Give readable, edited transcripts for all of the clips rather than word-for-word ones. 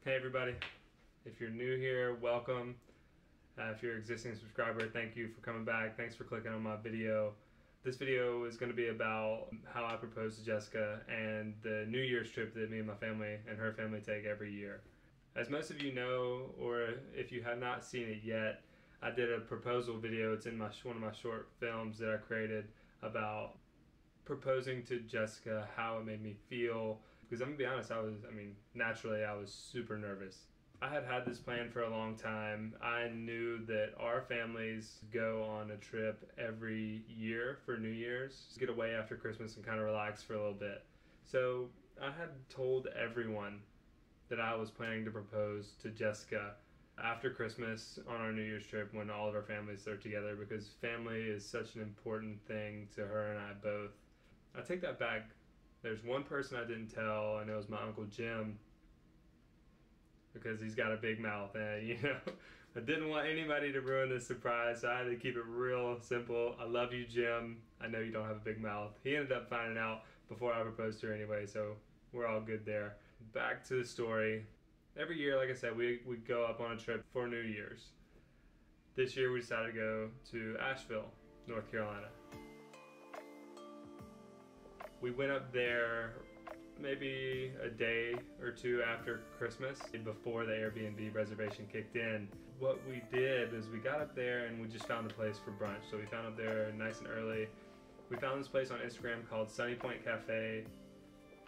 Hey everybody, if you're new here, welcome. If you're an existing subscriber, thank you for coming back. Thanks for clicking on my video. This video is going to be about how I proposed to Jessica and the New Year's trip that me and my family and her family take every year. As most of you know, or if you have not seen it yet, I did a proposal video. It's in one of my short films that I created about proposing to Jessica, how it made me feel. Because I'm gonna be honest, naturally I was super nervous. I had this plan for a long time. I knew that our families go on a trip every year for New Year's, just get away after Christmas and kind of relax for a little bit. So I had told everyone that I was planning to propose to Jessica after Christmas on our New Year's trip when all of our families are together, because family is such an important thing to her and I both. I take that back. There's one person I didn't tell, and it was my Uncle Jim, because he's got a big mouth, and I didn't want anybody to ruin this surprise, so I had to keep it real simple. I love you, Jim. I know you don't have a big mouth. He ended up finding out before I proposed to her anyway, so we're all good there. Back to the story. Every year, like I said, we go up on a trip for New Year's. This year we decided to go to Asheville, North Carolina. We went up there maybe a day or two after Christmas, before the Airbnb reservation kicked in. What we did is we got up there and we just found a place for brunch. So we found up there nice and early. We found this place on Instagram called Sunny Point Cafe.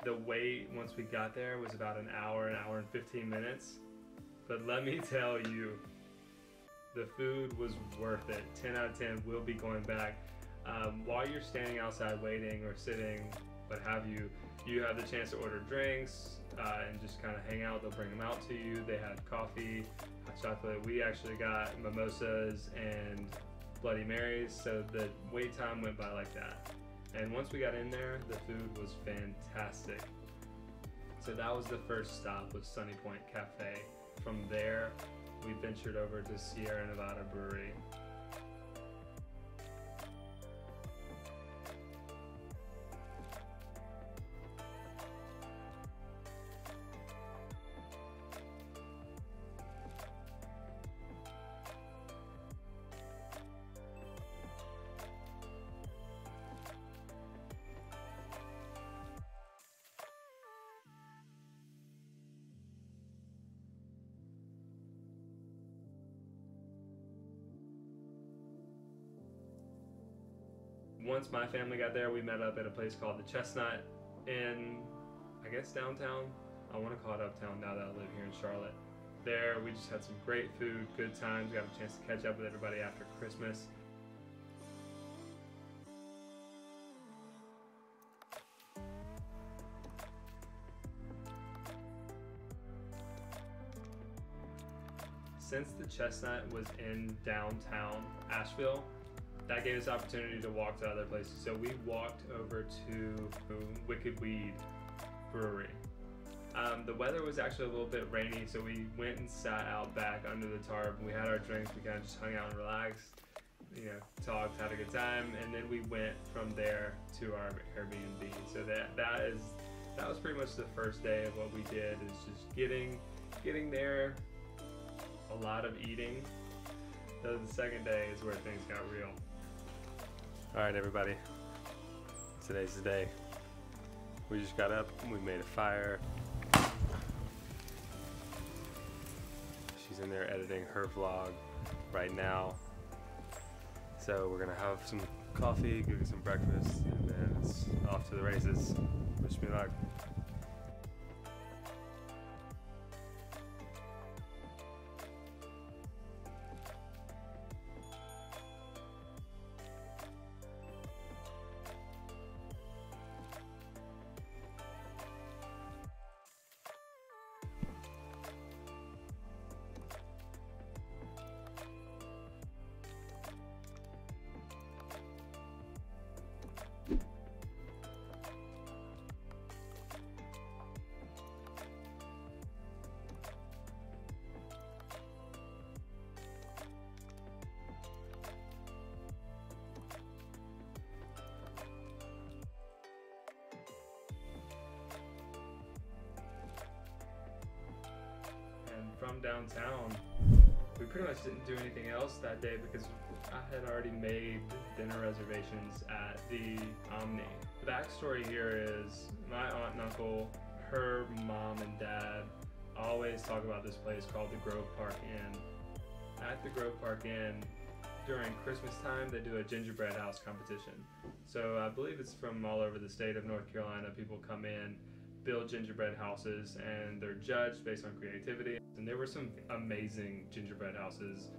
The wait once we got there was about an hour and 15 minutes. But let me tell you, the food was worth it. 10 out of 10, we'll be going back. While you're standing outside waiting or sitting, what have you, you have the chance to order drinks and just kind of hang out. They'll bring them out to you. They had coffee, hot chocolate. We actually got mimosas and Bloody Marys, so the wait time went by like that. And once we got in there, the food was fantastic. So that was the first stop, was Sunny Point Cafe. From there, we ventured over to Sierra Nevada Brewery. Once my family got there, we met up at a place called the Chestnut in, I guess, downtown. I want to call it uptown now that I live here in Charlotte. There, we just had some great food, good times, got a chance to catch up with everybody after Christmas. Since the Chestnut was in downtown Asheville, that gave us the opportunity to walk to other places. So we walked over to Wicked Weed Brewery. The weather was actually a little bit rainy, so we went and sat out back under the tarp. We had our drinks, we kind of just hung out and relaxed, talked, had a good time, and then we went from there to our Airbnb. So that was pretty much the first day of what we did, is just getting there, a lot of eating. So the second day is where things got real. Alright everybody, today's the day. We just got up, we made a fire. She's in there editing her vlog right now. So we're gonna have some coffee, go get some breakfast, and then it's off to the races. Wish me luck. from downtown. We pretty much didn't do anything else that day because I had already made dinner reservations at the Omni. The backstory here is my aunt and uncle, her mom and dad always talk about this place called the Grove Park Inn. At the Grove Park Inn, during Christmas time, they do a gingerbread house competition. So I believe it's from all over the state of North Carolina. People come in, build gingerbread houses, and they're judged based on creativity. And there were some amazing gingerbread houses.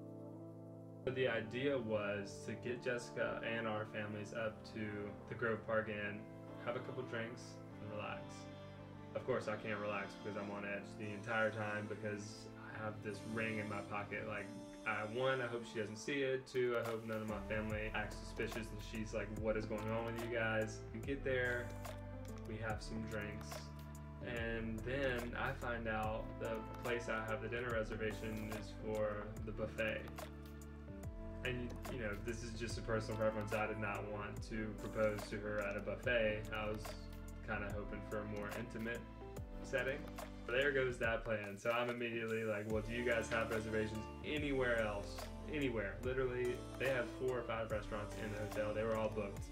But the idea was to get Jessica and our families up to the Grove Park Inn, have a couple drinks, and relax. Of course, I can't relax because I'm on edge the entire time because I have this ring in my pocket. Like, one, I hope she doesn't see it. Two, I hope none of my family acts suspicious and she's like, what is going on with you guys? We get there, we have some drinks, and then I find out the place I have the dinner reservation is for the buffet. And you know, this is just a personal preference. I did not want to propose to her at a buffet. I was kind of hoping for a more intimate setting. But there goes that plan. So I'm immediately like, well, do you guys have reservations anywhere else? Anywhere. Literally, they have 4 or 5 restaurants in the hotel. They were all booked.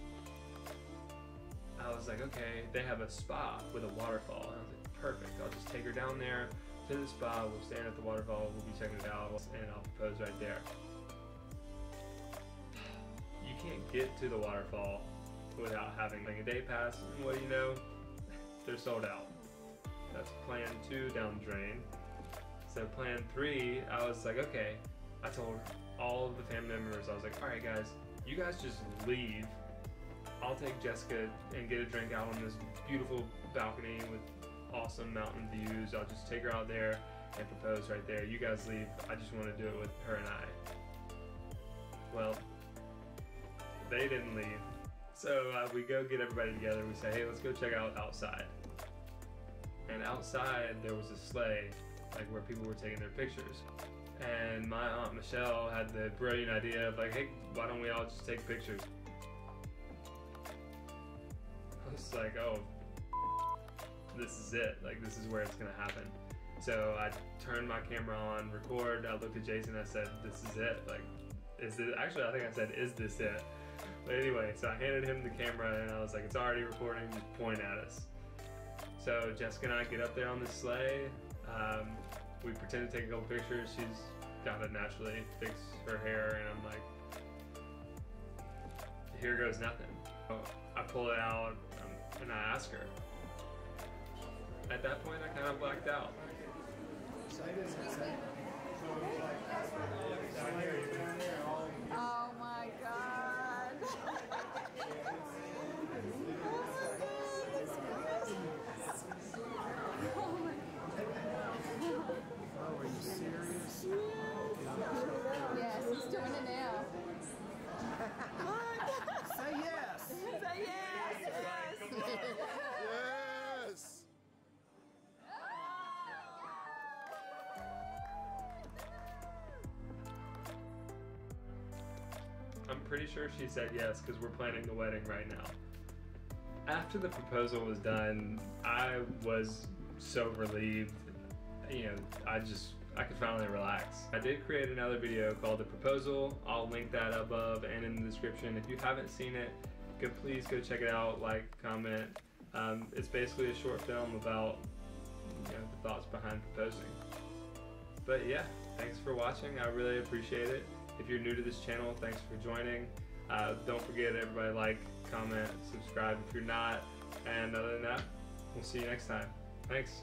I was like, okay, they have a spa with a waterfall. And I was like, perfect. I'll just take her down there to the spa. We'll stand at the waterfall. We'll be checking it out, and I'll propose right there. You can't get to the waterfall without having like a day pass, and what do you know? They're sold out. That's plan 2 down the drain. So plan 3, I was like, okay. I told all of the family members, I was like, all right guys, you guys just leave. I'll take Jessica and get a drink out on this beautiful balcony with awesome mountain views. I'll just take her out there and propose right there. You guys leave. I just want to do it with her and I. Well, they didn't leave. So we go get everybody together. We say, hey, let's go check out outside. And outside there was a sleigh, like where people were taking their pictures. And my Aunt Michelle had the brilliant idea of like, hey, why don't we all just take pictures? I was like, oh, this is it. Like, this is where it's gonna happen. So I turned my camera on, record. I looked at Jason, I said, this is it. Like, is this, actually I think I said, is this it? But anyway, so I handed him the camera and I was like, it's already recording, just point at us. So Jessica and I get up there on the sleigh. We pretend to take a couple pictures. She's got to naturally fix her hair, and I'm like, here goes nothing. So I pull it out and I ask her. At that point, I kind of blacked out. Oh my God. Oh, are you serious? Yes, he's doing it now. Say yes! Say yes, yes. Yes! I'm pretty sure she said yes because we're planning the wedding right now. After the proposal was done, I was so relieved. You know, I could finally relax. I did create another video called The Proposal. I'll link that above and in the description. If you haven't seen it, please go check it out, like, comment. It's basically a short film about, you know, the thoughts behind proposing. But yeah, thanks for watching. I really appreciate it. If you're new to this channel, thanks for joining. Don't forget, everybody, like, comment, subscribe if you're not. And other than that, we'll see you next time. Thanks.